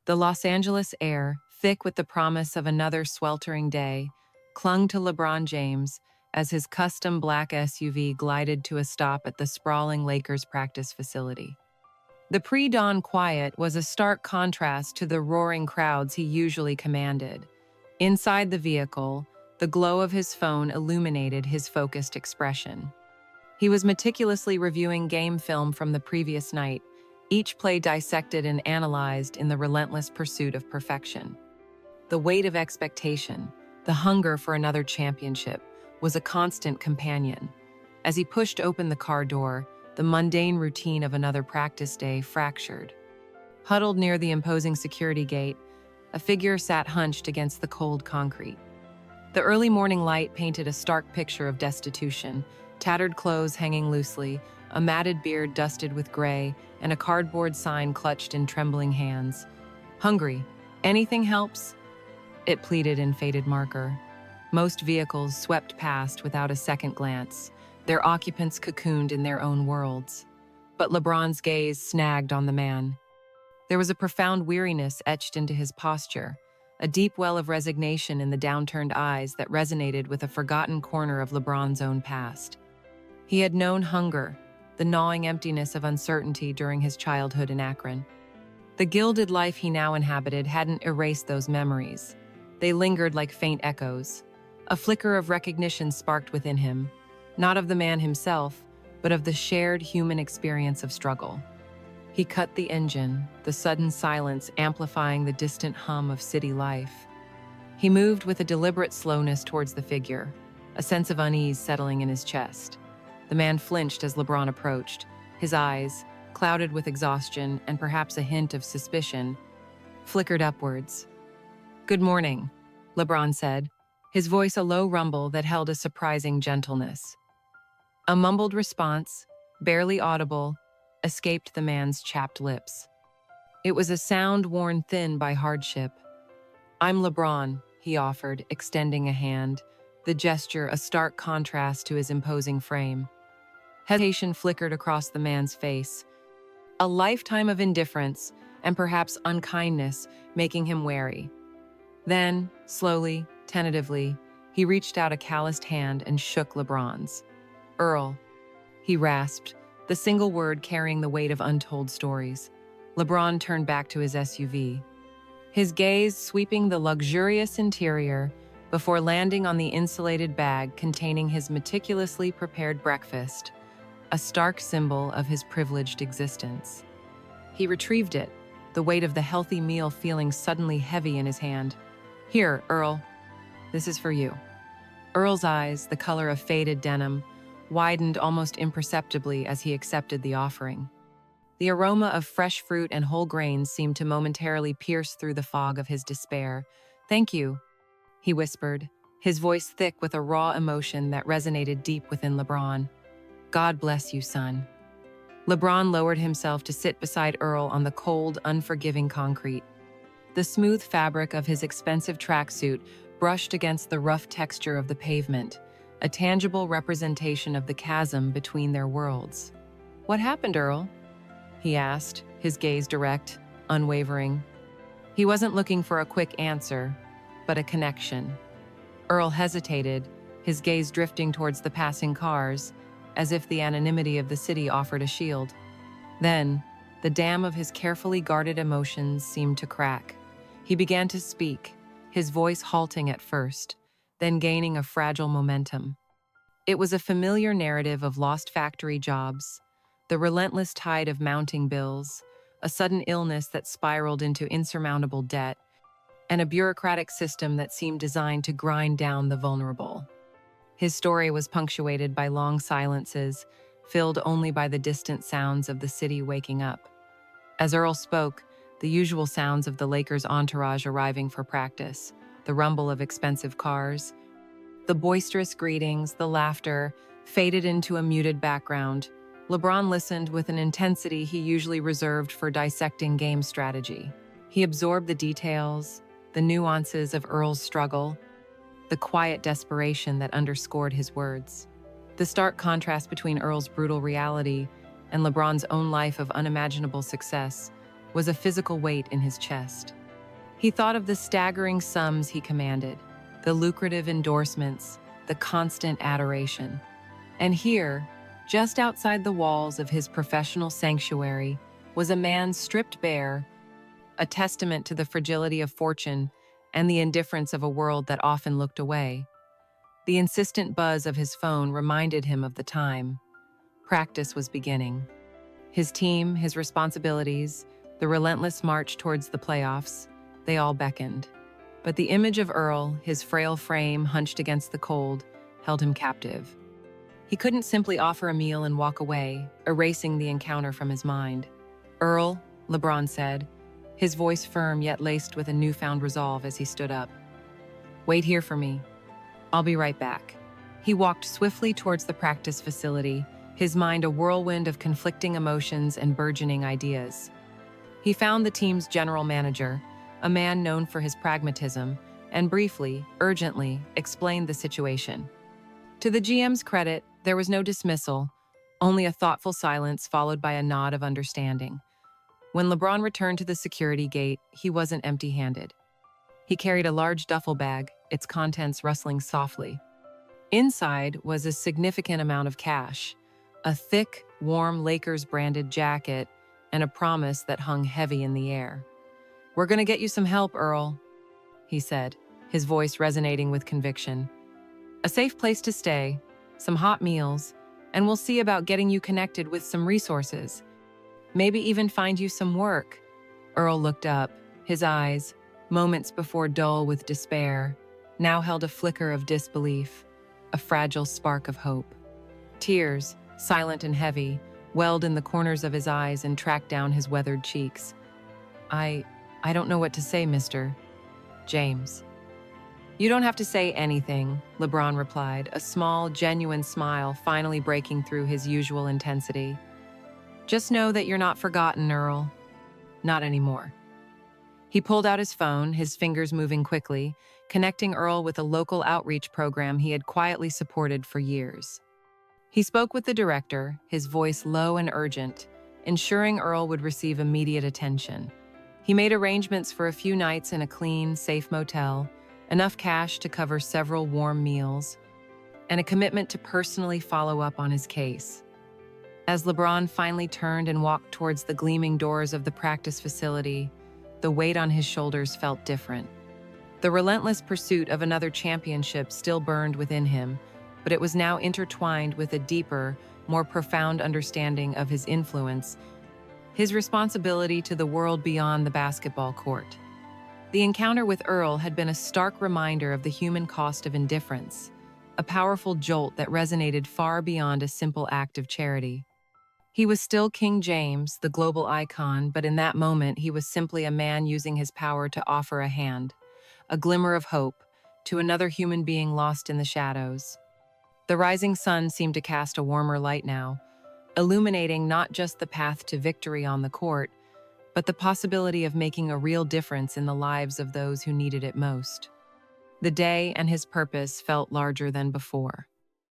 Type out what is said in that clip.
The Los Angeles air, thick with the promise of another sweltering day, clung to LeBron James as his custom black SUV glided to a stop at the sprawling Lakers practice facility. The pre-dawn quiet was a stark contrast to the roaring crowds he usually commanded. Inside the vehicle, the glow of his phone illuminated his focused expression. He was meticulously reviewing game film from the previous night, each play dissected and analyzed in the relentless pursuit of perfection. The weight of expectation, the hunger for another championship, was a constant companion. As he pushed open the car door, the mundane routine of another practice day fractured. Huddled near the imposing security gate, a figure sat hunched against the cold concrete. The early morning light painted a stark picture of destitution, tattered clothes hanging loosely, a matted beard dusted with gray, and a cardboard sign clutched in trembling hands. "Hungry. Anything helps?" It pleaded in faded marker. Most vehicles swept past without a second glance, their occupants cocooned in their own worlds. But LeBron's gaze snagged on the man. There was a profound weariness etched into his posture, a deep well of resignation in the downturned eyes that resonated with a forgotten corner of LeBron's own past. He had known hunger, the gnawing emptiness of uncertainty during his childhood in Akron. The gilded life he now inhabited hadn't erased those memories. They lingered like faint echoes. A flicker of recognition sparked within him, not of the man himself, but of the shared human experience of struggle. He cut the engine, the sudden silence amplifying the distant hum of city life. He moved with a deliberate slowness towards the figure, a sense of unease settling in his chest. The man flinched as LeBron approached, his eyes, clouded with exhaustion and perhaps a hint of suspicion, flickered upwards. "Good morning," LeBron said, his voice a low rumble that held a surprising gentleness. A mumbled response, barely audible, escaped the man's chapped lips. It was a sound worn thin by hardship. "I'm LeBron," he offered, extending a hand, the gesture a stark contrast to his imposing frame. Hesitation flickered across the man's face, a lifetime of indifference and perhaps unkindness making him wary. Then, slowly, tentatively, he reached out a calloused hand and shook LeBron's. "Earl," he rasped, the single word carrying the weight of untold stories. LeBron turned back to his SUV, his gaze sweeping the luxurious interior before landing on the insulated bag containing his meticulously prepared breakfast, a stark symbol of his privileged existence. He retrieved it, the weight of the healthy meal feeling suddenly heavy in his hand. "Here, Earl. This is for you." Earl's eyes, the color of faded denim, widened almost imperceptibly as he accepted the offering. The aroma of fresh fruit and whole grains seemed to momentarily pierce through the fog of his despair. "Thank you," he whispered, his voice thick with a raw emotion that resonated deep within LeBron. "God bless you, son." LeBron lowered himself to sit beside Earl on the cold, unforgiving concrete. The smooth fabric of his expensive tracksuit brushed against the rough texture of the pavement, a tangible representation of the chasm between their worlds. "What happened, Earl?" he asked, his gaze direct, unwavering. He wasn't looking for a quick answer, but a connection. Earl hesitated, his gaze drifting towards the passing cars, as if the anonymity of the city offered a shield. Then, the dam of his carefully guarded emotions seemed to crack. He began to speak, his voice halting at first, then gaining a fragile momentum. It was a familiar narrative of lost factory jobs, the relentless tide of mounting bills, a sudden illness that spiraled into insurmountable debt, and a bureaucratic system that seemed designed to grind down the vulnerable. His story was punctuated by long silences, filled only by the distant sounds of the city waking up. As Earl spoke, the usual sounds of the Lakers' entourage arriving for practice, the rumble of expensive cars, the boisterous greetings, the laughter, faded into a muted background. LeBron listened with an intensity he usually reserved for dissecting game strategy. He absorbed the details, the nuances of Earl's struggle, the quiet desperation that underscored his words. The stark contrast between Earl's brutal reality and LeBron's own life of unimaginable success was a physical weight in his chest. He thought of the staggering sums he commanded, the lucrative endorsements, the constant adoration. And here, just outside the walls of his professional sanctuary, was a man stripped bare, a testament to the fragility of fortune and the indifference of a world that often looked away. The insistent buzz of his phone reminded him of the time. Practice was beginning. His team, his responsibilities, the relentless march towards the playoffs, they all beckoned. But the image of Earl, his frail frame hunched against the cold, held him captive. He couldn't simply offer a meal and walk away, erasing the encounter from his mind. "Earl," LeBron said, his voice firm yet laced with a newfound resolve as he stood up. "Wait here for me. I'll be right back." He walked swiftly towards the practice facility, his mind a whirlwind of conflicting emotions and burgeoning ideas. He found the team's general manager, a man known for his pragmatism, and briefly, urgently, explained the situation. To the GM's credit, there was no dismissal, only a thoughtful silence followed by a nod of understanding. When LeBron returned to the security gate, he wasn't empty-handed. He carried a large duffel bag, its contents rustling softly. Inside was a significant amount of cash, a thick, warm Lakers-branded jacket, and a promise that hung heavy in the air. "We're gonna get you some help, Earl," he said, his voice resonating with conviction. "A safe place to stay, some hot meals, and we'll see about getting you connected with some resources. Maybe even find you some work." Earl looked up, his eyes, moments before dull with despair, now held a flicker of disbelief, a fragile spark of hope. Tears, silent and heavy, welled in the corners of his eyes and tracked down his weathered cheeks. I don't know what to say, Mr. James." "You don't have to say anything," LeBron replied, a small, genuine smile finally breaking through his usual intensity. "Just know that you're not forgotten, Earl. Not anymore." He pulled out his phone, his fingers moving quickly, connecting Earl with a local outreach program he had quietly supported for years. He spoke with the director, his voice low and urgent, ensuring Earl would receive immediate attention. He made arrangements for a few nights in a clean, safe motel, enough cash to cover several warm meals, and a commitment to personally follow up on his case. As LeBron finally turned and walked towards the gleaming doors of the practice facility, the weight on his shoulders felt different. The relentless pursuit of another championship still burned within him, but it was now intertwined with a deeper, more profound understanding of his influence, his responsibility to the world beyond the basketball court. The encounter with Earl had been a stark reminder of the human cost of indifference, a powerful jolt that resonated far beyond a simple act of charity. He was still King James, the global icon, but in that moment he was simply a man using his power to offer a hand, a glimmer of hope, to another human being lost in the shadows. The rising sun seemed to cast a warmer light now, illuminating not just the path to victory on the court, but the possibility of making a real difference in the lives of those who needed it most. The day and his purpose felt larger than before.